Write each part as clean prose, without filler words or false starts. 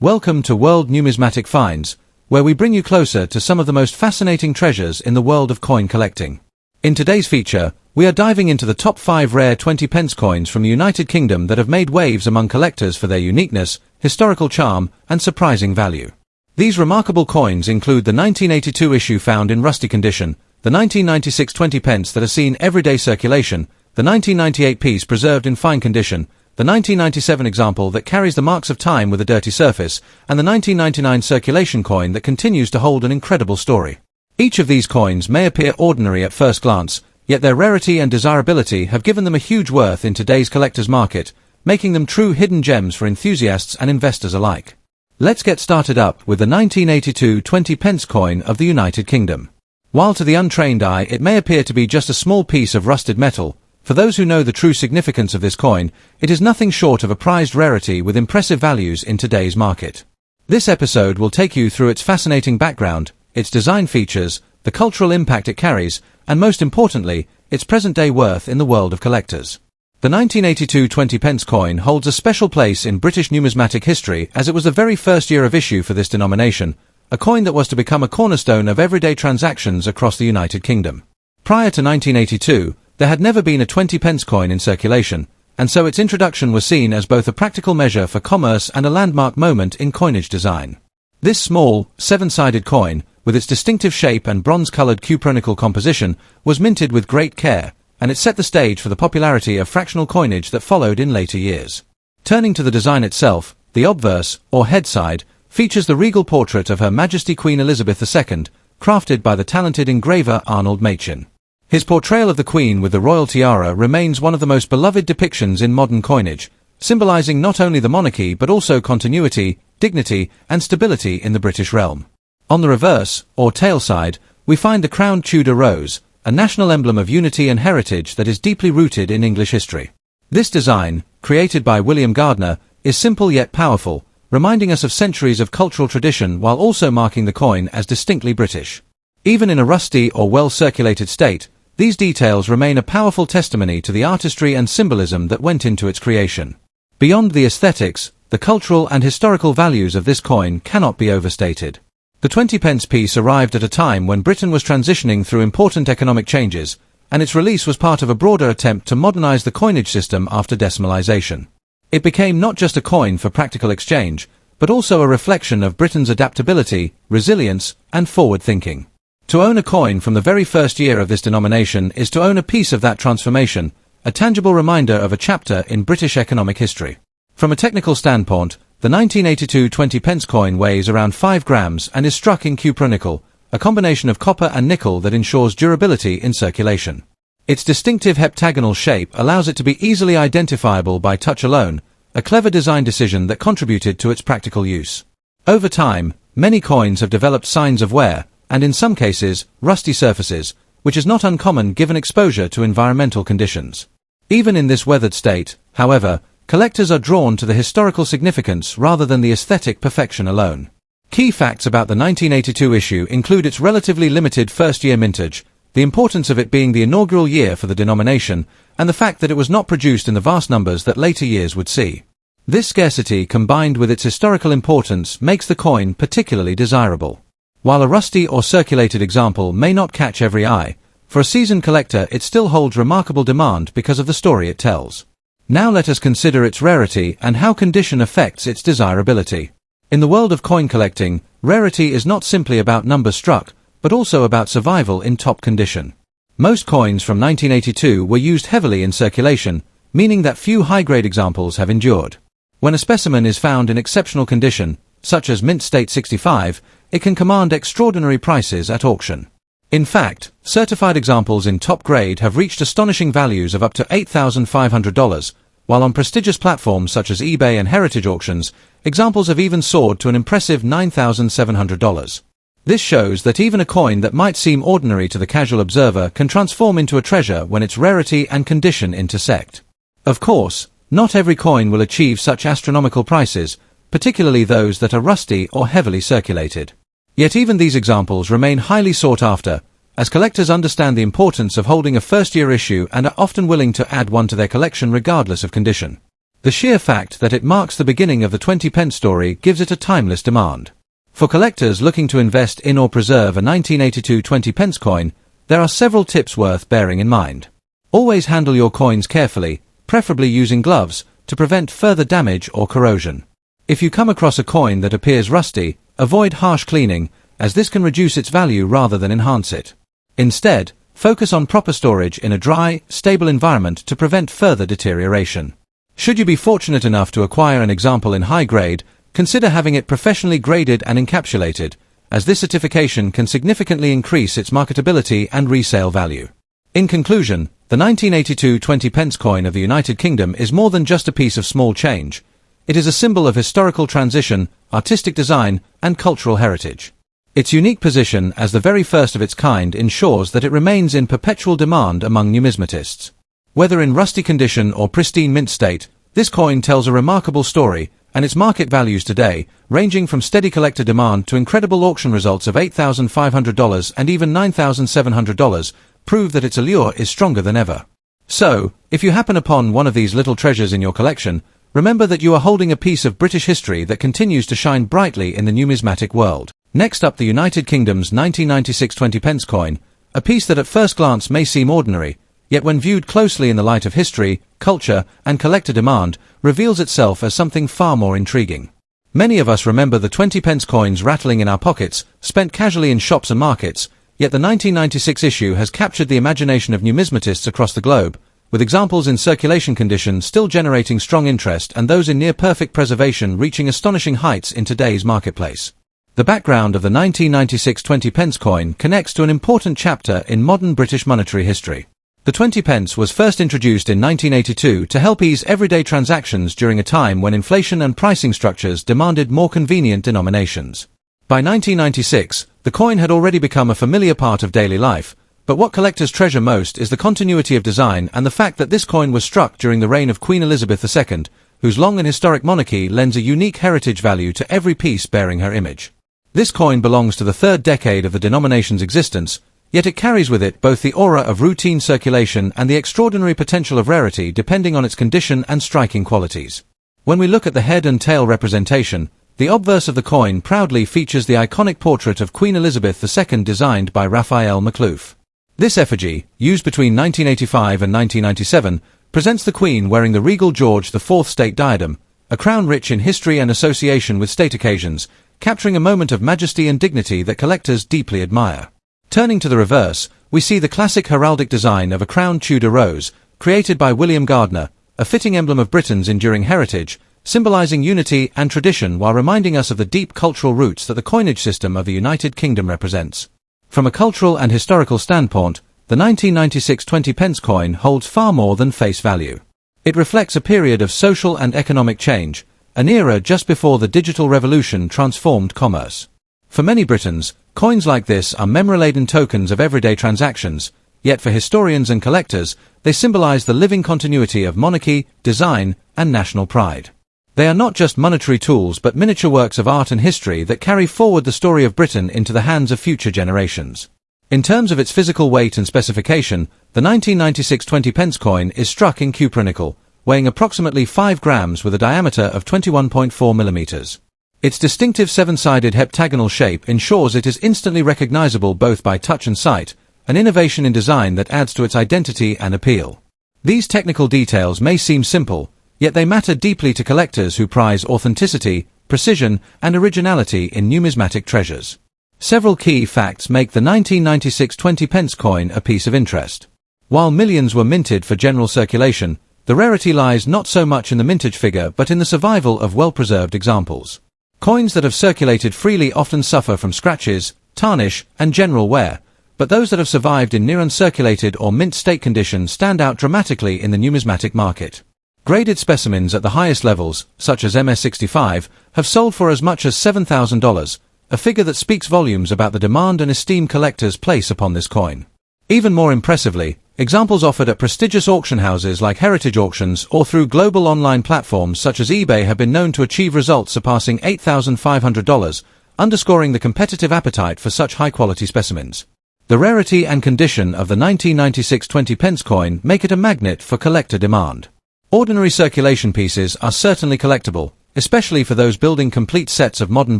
Welcome to World Numismatic Finds, where we bring you closer to some of the most fascinating treasures in the world of coin collecting. In today's feature, we are diving into the top 5 rare 20 pence coins from the United Kingdom that have made waves among collectors for their uniqueness, historical charm, and surprising value. These remarkable coins include the 1982 issue found in rusty condition, the 1996 20 pence that are seen everyday circulation, the 1998 piece preserved in fine condition, the 1997 example that carries the marks of time with a dirty surface, and the 1999 circulation coin that continues to hold an incredible story. Each of these coins may appear ordinary at first glance, yet their rarity and desirability have given them a huge worth in today's collector's market, making them true hidden gems for enthusiasts and investors alike. Let's get started up with the 1982 20 pence coin of the United Kingdom. While to the untrained eye it may appear to be just a small piece of rusted metal, for those who know the true significance of this coin, it is nothing short of a prized rarity with impressive values in today's market. This episode will take you through its fascinating background, its design features, the cultural impact it carries, and most importantly, its present-day worth in the world of collectors. The 1982 20 pence coin holds a special place in British numismatic history as it was the very first year of issue for this denomination, a coin that was to become a cornerstone of everyday transactions across the United Kingdom. Prior to 1982, there had never been a 20 pence coin in circulation, and so its introduction was seen as both a practical measure for commerce and a landmark moment in coinage design. This small, 7-sided coin, with its distinctive shape and bronze-colored cupronickel composition, was minted with great care, and it set the stage for the popularity of fractional coinage that followed in later years. Turning to the design itself, the obverse, or head side, features the regal portrait of Her Majesty Queen Elizabeth II, crafted by the talented engraver Arnold Machin. His portrayal of the Queen with the royal tiara remains one of the most beloved depictions in modern coinage, symbolizing not only the monarchy but also continuity, dignity, and stability in the British realm. On the reverse, or tail side, we find the crowned Tudor rose, a national emblem of unity and heritage that is deeply rooted in English history. This design, created by William Gardner, is simple yet powerful, reminding us of centuries of cultural tradition while also marking the coin as distinctly British. Even in a rusty or well-circulated state, these details remain a powerful testimony to the artistry and symbolism that went into its creation. Beyond the aesthetics, the cultural and historical values of this coin cannot be overstated. The 20 pence piece arrived at a time when Britain was transitioning through important economic changes, and its release was part of a broader attempt to modernize the coinage system after decimalization. It became not just a coin for practical exchange, but also a reflection of Britain's adaptability, resilience, and forward thinking. To own a coin from the very first year of this denomination is to own a piece of that transformation, a tangible reminder of a chapter in British economic history. From a technical standpoint, the 1982 20 pence coin weighs around 5 grams and is struck in cupronickel, a combination of copper and nickel that ensures durability in circulation. Its distinctive heptagonal shape allows it to be easily identifiable by touch alone, a clever design decision that contributed to its practical use. Over time, many coins have developed signs of wear, and in some cases, rusty surfaces, which is not uncommon given exposure to environmental conditions. Even in this weathered state, however, collectors are drawn to the historical significance rather than the aesthetic perfection alone. Key facts about the 1982 issue include its relatively limited first-year mintage, the importance of it being the inaugural year for the denomination, and the fact that it was not produced in the vast numbers that later years would see. This scarcity combined with its historical importance makes the coin particularly desirable. While a rusty or circulated example may not catch every eye, for a seasoned collector it still holds remarkable demand because of the story it tells. Now let us consider its rarity and how condition affects its desirability. In the world of coin collecting, rarity is not simply about numbers struck, but also about survival in top condition. Most coins from 1982 were used heavily in circulation, meaning that few high-grade examples have endured. When a specimen is found in exceptional condition, such as mint state 65, it can command extraordinary prices at auction. In fact, certified examples in top grade have reached astonishing values of up to $8,500, while on prestigious platforms such as eBay and heritage auctions, examples have even soared to an impressive $9,700. This shows that even a coin that might seem ordinary to the casual observer can transform into a treasure when its rarity and condition intersect. Of course, not every coin will achieve such astronomical prices, particularly those that are rusty or heavily circulated. Yet even these examples remain highly sought after, as collectors understand the importance of holding a first-year issue and are often willing to add one to their collection regardless of condition. The sheer fact that it marks the beginning of the 20 pence story gives it a timeless demand. For collectors looking to invest in or preserve a 1982 20 pence coin, there are several tips worth bearing in mind. Always handle your coins carefully, preferably using gloves, to prevent further damage or corrosion. If you come across a coin that appears rusty, avoid harsh cleaning, as this can reduce its value rather than enhance it. Instead, focus on proper storage in a dry, stable environment to prevent further deterioration. Should you be fortunate enough to acquire an example in high grade, consider having it professionally graded and encapsulated, as this certification can significantly increase its marketability and resale value. In conclusion, the 1982 20 pence coin of the United Kingdom is more than just a piece of small change. It is a symbol of historical transition, artistic design, and cultural heritage. Its unique position as the very first of its kind ensures that it remains in perpetual demand among numismatists. Whether in rusty condition or pristine mint state, this coin tells a remarkable story, and its market values today, ranging from steady collector demand to incredible auction results of $8,500 and even $9,700, prove that its allure is stronger than ever. So, if you happen upon one of these little treasures in your collection, remember that you are holding a piece of British history that continues to shine brightly in the numismatic world. Next up, the United Kingdom's 1996 20 pence coin, a piece that at first glance may seem ordinary, yet when viewed closely in the light of history, culture, and collector demand, reveals itself as something far more intriguing. Many of us remember the 20 pence coins rattling in our pockets, spent casually in shops and markets, yet the 1996 issue has captured the imagination of numismatists across the globe, with examples in circulation condition still generating strong interest and those in near-perfect preservation reaching astonishing heights in today's marketplace. The background of the 1996 20 pence coin connects to an important chapter in modern British monetary history. The 20 pence was first introduced in 1982 to help ease everyday transactions during a time when inflation and pricing structures demanded more convenient denominations. By 1996, the coin had already become a familiar part of daily life, but what collectors treasure most is the continuity of design and the fact that this coin was struck during the reign of Queen Elizabeth II, whose long and historic monarchy lends a unique heritage value to every piece bearing her image. This coin belongs to the third decade of the denomination's existence, yet it carries with it both the aura of routine circulation and the extraordinary potential of rarity depending on its condition and striking qualities. When we look at the head and tail representation, the obverse of the coin proudly features the iconic portrait of Queen Elizabeth II designed by Raphael McLouf. This effigy, used between 1985 and 1997, presents the Queen wearing the regal George IV state diadem, a crown rich in history and association with state occasions, capturing a moment of majesty and dignity that collectors deeply admire. Turning to the reverse, we see the classic heraldic design of a crowned Tudor rose, created by William Gardner, a fitting emblem of Britain's enduring heritage, symbolizing unity and tradition while reminding us of the deep cultural roots that the coinage system of the United Kingdom represents. From a cultural and historical standpoint, the 1996 20 pence coin holds far more than face value. It reflects a period of social and economic change, an era just before the digital revolution transformed commerce. For many Britons, coins like this are memory-laden tokens of everyday transactions, yet for historians and collectors, they symbolize the living continuity of monarchy, design, and national pride. They are not just monetary tools but miniature works of art and history that carry forward the story of Britain into the hands of future generations. In terms of its physical weight and specification, the 1996 20 pence coin is struck in cupronickel, weighing approximately 5 grams with a diameter of 21.4 millimeters. Its distinctive seven-sided heptagonal shape ensures it is instantly recognizable both by touch and sight, an innovation in design that adds to its identity and appeal. These technical details may seem simple, yet they matter deeply to collectors who prize authenticity, precision, and originality in numismatic treasures. Several key facts make the 1996 20 pence coin a piece of interest. While millions were minted for general circulation, the rarity lies not so much in the mintage figure but in the survival of well-preserved examples. Coins that have circulated freely often suffer from scratches, tarnish, and general wear, but those that have survived in near-uncirculated or mint state condition stand out dramatically in the numismatic market. Graded specimens at the highest levels, such as MS-65, have sold for as much as $7,000, a figure that speaks volumes about the demand and esteem collectors place upon this coin. Even more impressively, examples offered at prestigious auction houses like Heritage Auctions or through global online platforms such as eBay have been known to achieve results surpassing $8,500, underscoring the competitive appetite for such high-quality specimens. The rarity and condition of the 1996 20 pence coin make it a magnet for collector demand. Ordinary circulation pieces are certainly collectible, especially for those building complete sets of modern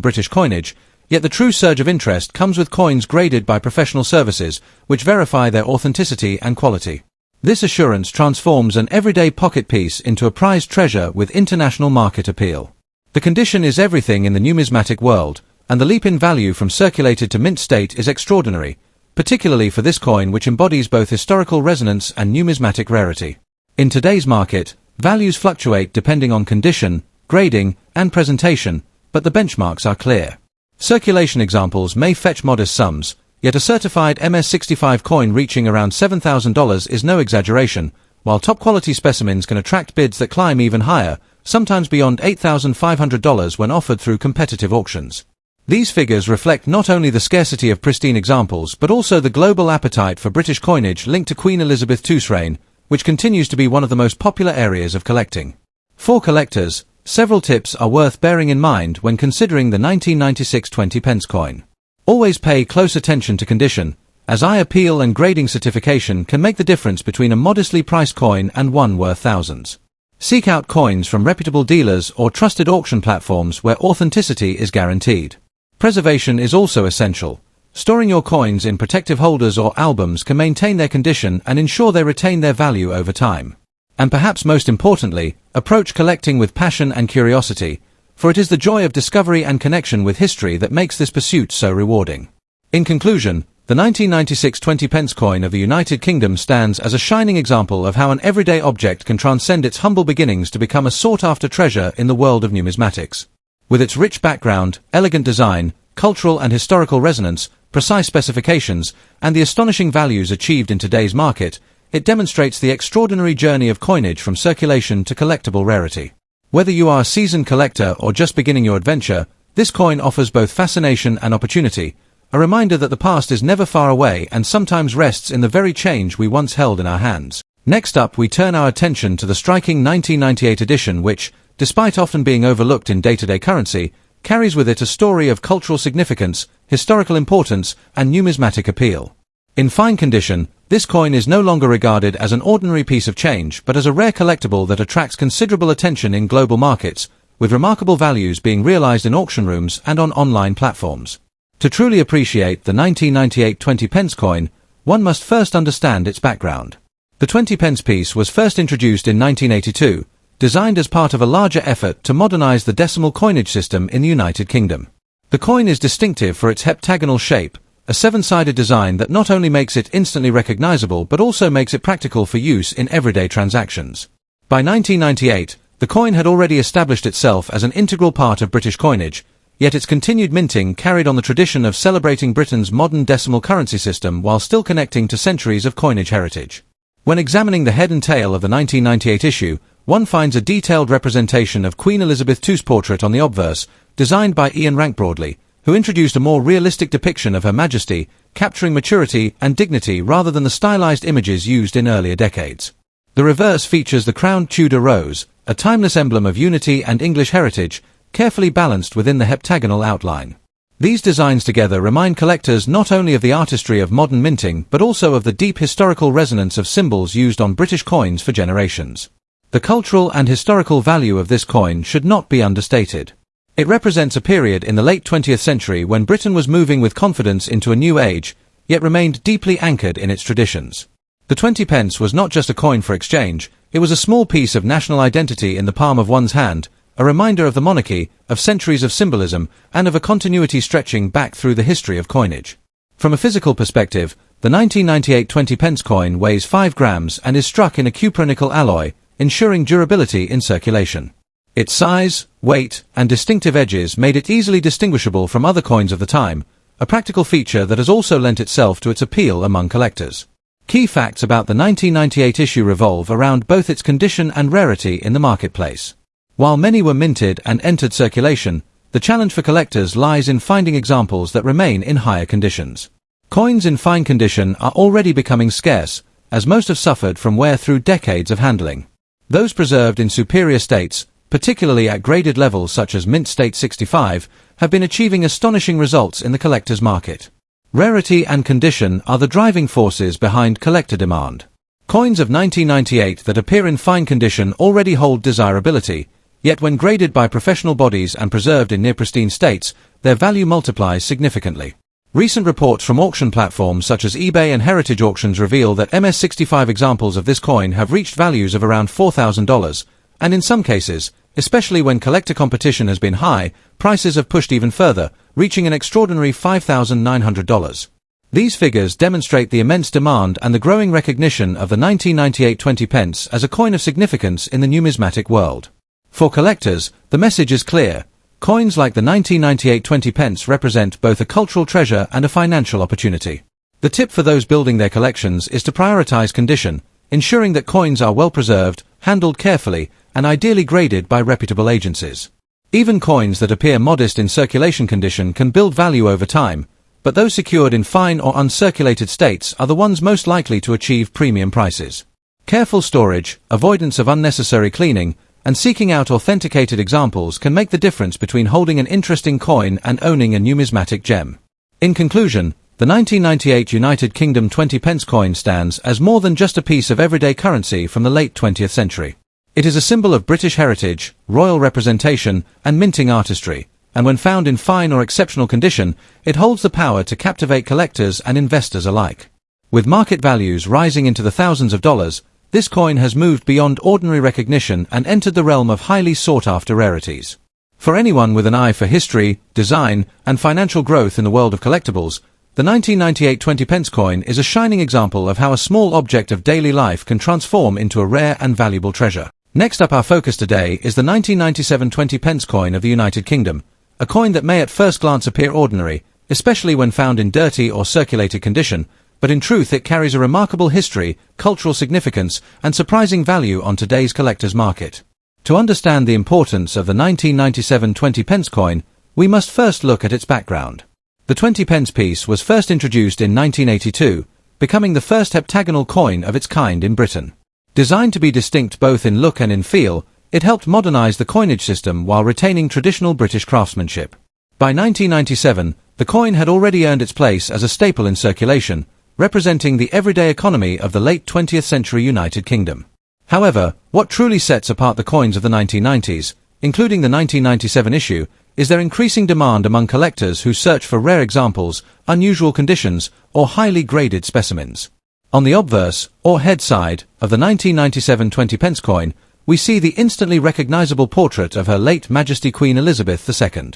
British coinage, yet the true surge of interest comes with coins graded by professional services, which verify their authenticity and quality. This assurance transforms an everyday pocket piece into a prized treasure with international market appeal. The condition is everything in the numismatic world, and the leap in value from circulated to mint state is extraordinary, particularly for this coin which embodies both historical resonance and numismatic rarity. In today's market, values fluctuate depending on condition, grading, and presentation, but the benchmarks are clear. Circulation examples may fetch modest sums, yet a certified MS65 coin reaching around $7,000 is no exaggeration, while top-quality specimens can attract bids that climb even higher, sometimes beyond $8,500 when offered through competitive auctions. These figures reflect not only the scarcity of pristine examples but also the global appetite for British coinage linked to Queen Elizabeth II's reign, which continues to be one of the most popular areas of collecting. For collectors, several tips are worth bearing in mind when considering the 1996 20 pence coin. Always pay close attention to condition, as eye appeal and grading certification can make the difference between a modestly priced coin and one worth thousands. Seek out coins from reputable dealers or trusted auction platforms where authenticity is guaranteed. Preservation is also essential. Storing your coins in protective holders or albums can maintain their condition and ensure they retain their value over time. And perhaps most importantly, approach collecting with passion and curiosity, for it is the joy of discovery and connection with history that makes this pursuit so rewarding. In conclusion, the 1996 20 pence coin of the United Kingdom stands as a shining example of how an everyday object can transcend its humble beginnings to become a sought-after treasure in the world of numismatics. With its rich background, elegant design, cultural and historical resonance, precise specifications, and the astonishing values achieved in today's market, it demonstrates the extraordinary journey of coinage from circulation to collectible rarity. Whether you are a seasoned collector or just beginning your adventure, this coin offers both fascination and opportunity, a reminder that the past is never far away and sometimes rests in the very change we once held in our hands. Next up, we turn our attention to the striking 1998 edition which, despite often being overlooked in day-to-day currency, carries with it a story of cultural significance, historical importance, and numismatic appeal. In fine condition, this coin is no longer regarded as an ordinary piece of change but as a rare collectible that attracts considerable attention in global markets, with remarkable values being realized in auction rooms and on online platforms. To truly appreciate the 1998 20 pence coin, one must first understand its background. The 20 pence piece was first introduced in 1982, designed as part of a larger effort to modernize the decimal coinage system in the United Kingdom. The coin is distinctive for its heptagonal shape, a seven-sided design that not only makes it instantly recognizable but also makes it practical for use in everyday transactions. By 1998, the coin had already established itself as an integral part of British coinage, yet its continued minting carried on the tradition of celebrating Britain's modern decimal currency system while still connecting to centuries of coinage heritage. When examining the head and tail of the 1998 issue, one finds a detailed representation of Queen Elizabeth II's portrait on the obverse, designed by Ian Rank-Broadley, who introduced a more realistic depiction of Her Majesty, capturing maturity and dignity rather than the stylized images used in earlier decades. The reverse features the crowned Tudor rose, a timeless emblem of unity and English heritage, carefully balanced within the heptagonal outline. These designs together remind collectors not only of the artistry of modern minting but also of the deep historical resonance of symbols used on British coins for generations. The cultural and historical value of this coin should not be understated. It represents a period in the late 20th century when Britain was moving with confidence into a new age, yet remained deeply anchored in its traditions. The 20 pence was not just a coin for exchange, it was a small piece of national identity in the palm of one's hand, a reminder of the monarchy, of centuries of symbolism, and of a continuity stretching back through the history of coinage. From a physical perspective, the 1998 20 pence coin weighs 5 grams and is struck in a cupronickel alloy, ensuring durability in circulation. Its size, weight, and distinctive edges made it easily distinguishable from other coins of the time, a practical feature that has also lent itself to its appeal among collectors. Key facts about the 1998 issue revolve around both its condition and rarity in the marketplace. While many were minted and entered circulation, the challenge for collectors lies in finding examples that remain in higher conditions. Coins in fine condition are already becoming scarce, as most have suffered from wear through decades of handling. Those preserved in superior states, particularly at graded levels such as Mint State 65, have been achieving astonishing results in the collector's market. Rarity and condition are the driving forces behind collector demand. Coins of 1998 that appear in fine condition already hold desirability, yet when graded by professional bodies and preserved in near-pristine states, their value multiplies significantly. Recent reports from auction platforms such as eBay and Heritage Auctions reveal that MS65 examples of this coin have reached values of around $4,000, and in some cases, especially when collector competition has been high, prices have pushed even further, reaching an extraordinary $5,900. These figures demonstrate the immense demand and the growing recognition of the 1998 20 pence as a coin of significance in the numismatic world. For collectors, the message is clear. Coins like the 1998 20 pence represent both a cultural treasure and a financial opportunity. The tip for those building their collections is to prioritize condition, ensuring that coins are well preserved, handled carefully, and ideally graded by reputable agencies. Even coins that appear modest in circulation condition can build value over time, but those secured in fine or uncirculated states are the ones most likely to achieve premium prices. Careful storage, avoidance of unnecessary cleaning, and seeking out authenticated examples can make the difference between holding an interesting coin and owning a numismatic gem. In conclusion, the 1998 United Kingdom 20 pence coin stands as more than just a piece of everyday currency from the late 20th century. It is a symbol of British heritage, royal representation, and minting artistry, and when found in fine or exceptional condition, it holds the power to captivate collectors and investors alike. With market values rising into the thousands of dollars, this coin has moved beyond ordinary recognition and entered the realm of highly sought-after rarities. For anyone with an eye for history, design, and financial growth in the world of collectibles, the 1998 20 pence coin is a shining example of how a small object of daily life can transform into a rare and valuable treasure. Next up, our focus today is the 1997 20 pence coin of the United Kingdom, a coin that may at first glance appear ordinary, especially when found in dirty or circulated condition, but in truth it carries a remarkable history, cultural significance, and surprising value on today's collector's market. To understand the importance of the 1997 20 pence coin, we must first look at its background. The 20 pence piece was first introduced in 1982, becoming the first heptagonal coin of its kind in Britain. Designed to be distinct both in look and in feel, it helped modernize the coinage system while retaining traditional British craftsmanship. By 1997, the coin had already earned its place as a staple in circulation, representing the everyday economy of the late 20th century United Kingdom. However, what truly sets apart the coins of the 1990s, including the 1997 issue, is their increasing demand among collectors who search for rare examples, unusual conditions, or highly graded specimens. On the obverse, or head side, of the 1997 20 pence coin, we see the instantly recognizable portrait of Her late Majesty Queen Elizabeth II.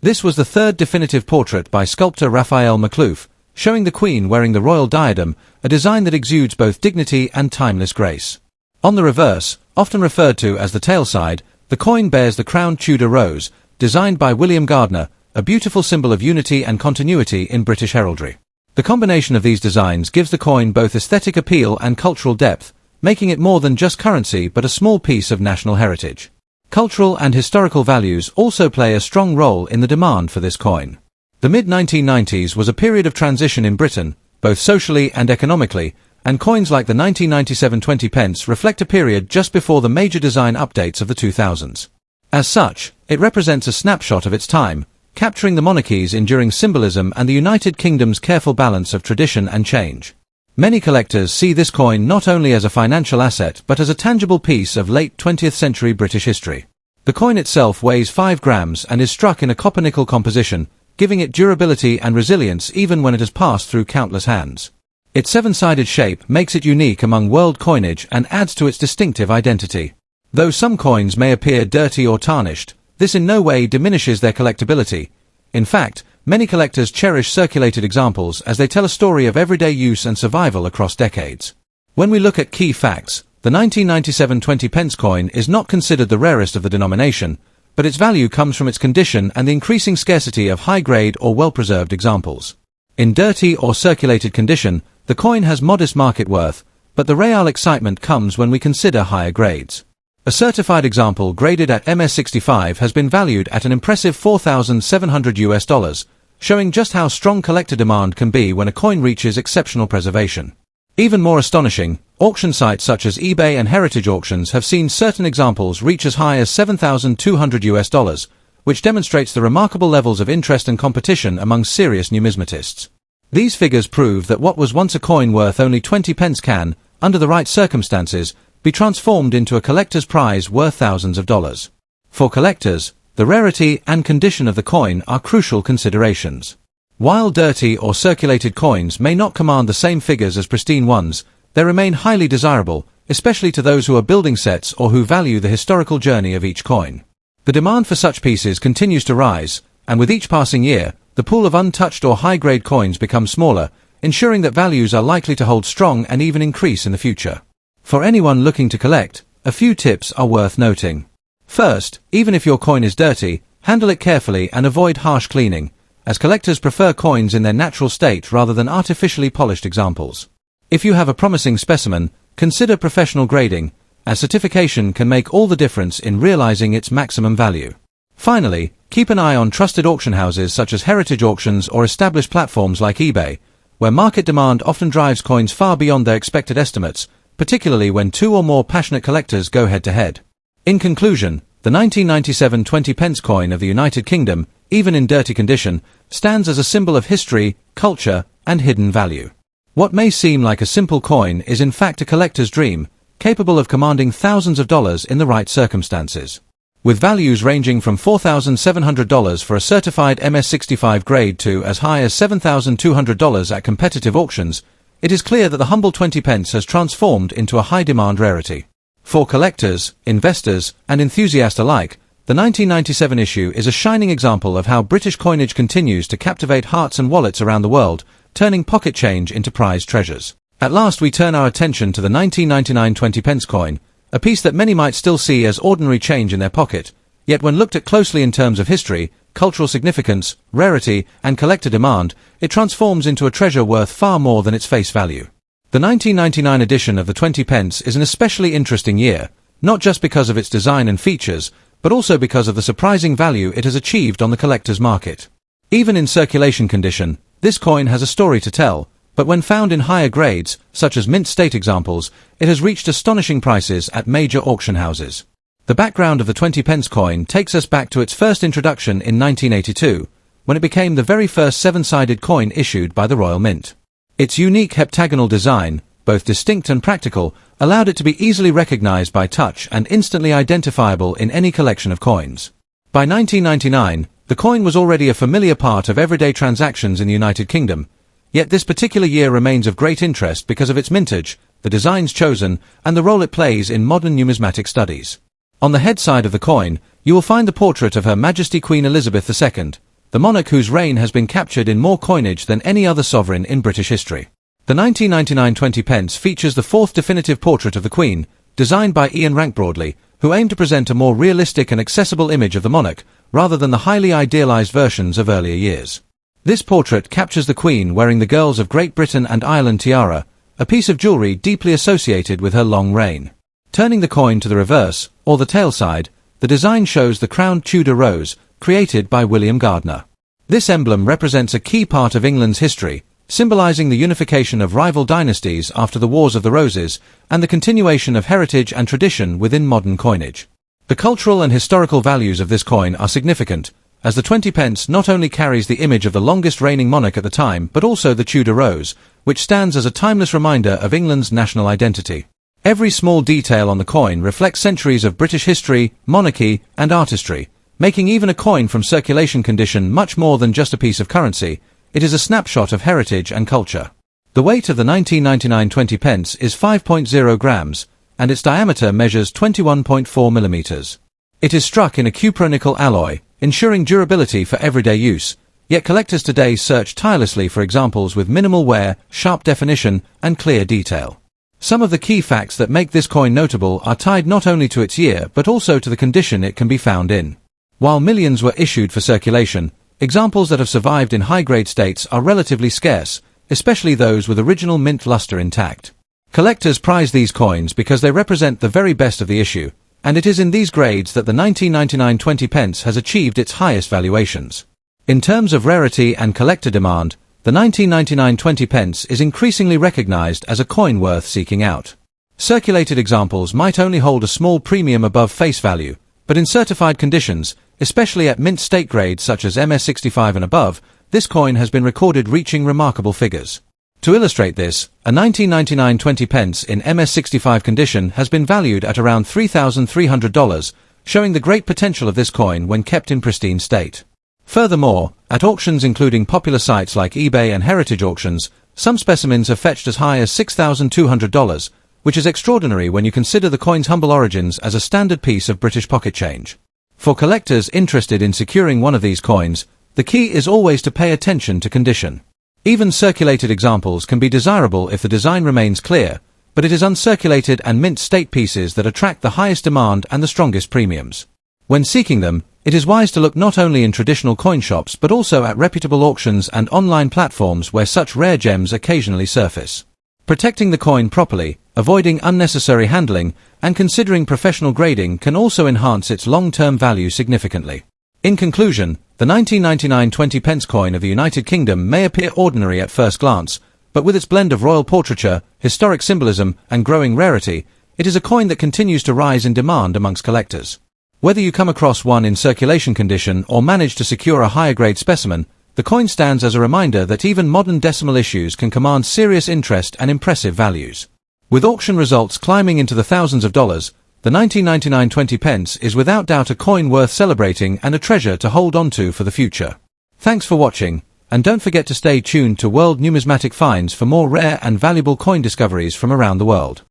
This was the third definitive portrait by sculptor Raphael Maklouf, showing the Queen wearing the royal diadem, a design that exudes both dignity and timeless grace. On the reverse, often referred to as the tail side, the coin bears the crowned Tudor rose, designed by William Gardner, a beautiful symbol of unity and continuity in British heraldry. The combination of these designs gives the coin both aesthetic appeal and cultural depth, making it more than just currency but a small piece of national heritage. Cultural and historical values also play a strong role in the demand for this coin. The mid-1990s was a period of transition in Britain, both socially and economically, and coins like the 1997 20 pence reflect a period just before the major design updates of the 2000s. As such, it represents a snapshot of its time, capturing the monarchy's enduring symbolism and the United Kingdom's careful balance of tradition and change. Many collectors see this coin not only as a financial asset but as a tangible piece of late 20th century British history. The coin itself weighs 5 grams and is struck in a copper-nickel composition, giving it durability and resilience even when it has passed through countless hands. Its 7-sided shape makes it unique among world coinage and adds to its distinctive identity. Though some coins may appear dirty or tarnished, this in no way diminishes their collectability. In fact, many collectors cherish circulated examples as they tell a story of everyday use and survival across decades. When we look at key facts, the 1997 20 pence coin is not considered the rarest of the denomination, but its value comes from its condition and the increasing scarcity of high-grade or well-preserved examples. In dirty or circulated condition, the coin has modest market worth, but the real excitement comes when we consider higher grades. A certified example graded at MS65 has been valued at an impressive $4,700, showing just how strong collector demand can be when a coin reaches exceptional preservation. Even more astonishing, auction sites such as eBay and Heritage Auctions have seen certain examples reach as high as $7,200, which demonstrates the remarkable levels of interest and competition among serious numismatists. These figures prove that what was once a coin worth only 20 pence can, under the right circumstances, be transformed into a collector's prize worth thousands of dollars. For collectors, the rarity and condition of the coin are crucial considerations. While dirty or circulated coins may not command the same figures as pristine ones, they remain highly desirable, especially to those who are building sets or who value the historical journey of each coin. The demand for such pieces continues to rise, and with each passing year, the pool of untouched or high-grade coins becomes smaller, ensuring that values are likely to hold strong and even increase in the future. For anyone looking to collect, a few tips are worth noting. First, even if your coin is dirty, handle it carefully and avoid harsh cleaning, as collectors prefer coins in their natural state rather than artificially polished examples. If you have a promising specimen, consider professional grading, as certification can make all the difference in realizing its maximum value. Finally, keep an eye on trusted auction houses such as heritage auctions or established platforms like eBay, where market demand often drives coins far beyond their expected estimates, particularly when two or more passionate collectors go head-to-head. In conclusion, the 1997 20p coin of the United Kingdom, even in dirty condition, stands as a symbol of history, culture, and hidden value. What may seem like a simple coin is in fact a collector's dream, capable of commanding thousands of dollars in the right circumstances. With values ranging from $4,700 for a certified MS65 grade to as high as $7,200 at competitive auctions, it is clear that the humble 20p has transformed into a high-demand rarity. For collectors, investors, and enthusiasts alike, the 1997 issue is a shining example of how British coinage continues to captivate hearts and wallets around the world, turning pocket change into prized treasures. At last we turn our attention to the 1999 20p coin, a piece that many might still see as ordinary change in their pocket, yet when looked at closely in terms of history, cultural significance, rarity, and collector demand, it transforms into a treasure worth far more than its face value. The 1999 edition of the 20p is an especially interesting year, not just because of its design and features, but also because of the surprising value it has achieved on the collector's market. Even in circulation condition, this coin has a story to tell, but when found in higher grades, such as mint state examples, it has reached astonishing prices at major auction houses. The background of the 20p coin takes us back to its first introduction in 1982, when it became the very first seven-sided coin issued by the Royal Mint. Its unique heptagonal design, both distinct and practical, allowed it to be easily recognized by touch and instantly identifiable in any collection of coins. By 1999, the coin was already a familiar part of everyday transactions in the United Kingdom, yet this particular year remains of great interest because of its mintage, the designs chosen, and the role it plays in modern numismatic studies. On the head side of the coin, you will find the portrait of Her Majesty Queen Elizabeth II, the monarch whose reign has been captured in more coinage than any other sovereign in British history. The 1999 20p features the fourth definitive portrait of the Queen, designed by Ian Rank-Broadley, who aimed to present a more realistic and accessible image of the monarch, rather than the highly idealized versions of earlier years. This portrait captures the Queen wearing the Girls of Great Britain and Ireland tiara, a piece of jewellery deeply associated with her long reign. Turning the coin to the reverse, or the tail side, the design shows the crowned Tudor rose, created by William Gardner. This emblem represents a key part of England's history, symbolizing the unification of rival dynasties after the Wars of the Roses, and the continuation of heritage and tradition within modern coinage. The cultural and historical values of this coin are significant, as the 20p not only carries the image of the longest reigning monarch at the time, but also the Tudor rose, which stands as a timeless reminder of England's national identity. Every small detail on the coin reflects centuries of British history, monarchy, and artistry, making even a coin from circulation condition much more than just a piece of currency. It is a snapshot of heritage and culture. The weight of the 1999 20p is 5.0 grams, and its diameter measures 21.4 millimeters. It is struck in a cupronickel alloy, ensuring durability for everyday use, yet collectors today search tirelessly for examples with minimal wear, sharp definition, and clear detail. Some of the key facts that make this coin notable are tied not only to its year but also to the condition it can be found in. While millions were issued for circulation, examples that have survived in high-grade states are relatively scarce, especially those with original mint luster intact. Collectors prize these coins because they represent the very best of the issue, and it is in these grades that the 1999 20p has achieved its highest valuations. In terms of rarity and collector demand, the 1999 20p is increasingly recognized as a coin worth seeking out. Circulated examples might only hold a small premium above face value, but in certified conditions, especially at mint state grades such as MS65 and above, this coin has been recorded reaching remarkable figures. To illustrate this, a 1999 20 pence in MS65 condition has been valued at around $3,300, showing the great potential of this coin when kept in pristine state. Furthermore, at auctions including popular sites like eBay and heritage auctions, some specimens have fetched as high as $6,200, which is extraordinary when you consider the coin's humble origins as a standard piece of British pocket change. For collectors interested in securing one of these coins, the key is always to pay attention to condition. Even circulated examples can be desirable if the design remains clear, but it is uncirculated and mint state pieces that attract the highest demand and the strongest premiums. When seeking them, it is wise to look not only in traditional coin shops but also at reputable auctions and online platforms where such rare gems occasionally surface. Protecting the coin properly, avoiding unnecessary handling, and considering professional grading can also enhance its long-term value significantly. In conclusion, the 1999 20 pence coin of the United Kingdom may appear ordinary at first glance, but with its blend of royal portraiture, historic symbolism, and growing rarity, it is a coin that continues to rise in demand amongst collectors. Whether you come across one in circulation condition or manage to secure a higher-grade specimen, the coin stands as a reminder that even modern decimal issues can command serious interest and impressive values. With auction results climbing into the thousands of dollars, the 1999 20 pence is without doubt a coin worth celebrating and a treasure to hold on to for the future. Thanks for watching, and don't forget to stay tuned to World Numismatic Finds for more rare and valuable coin discoveries from around the world.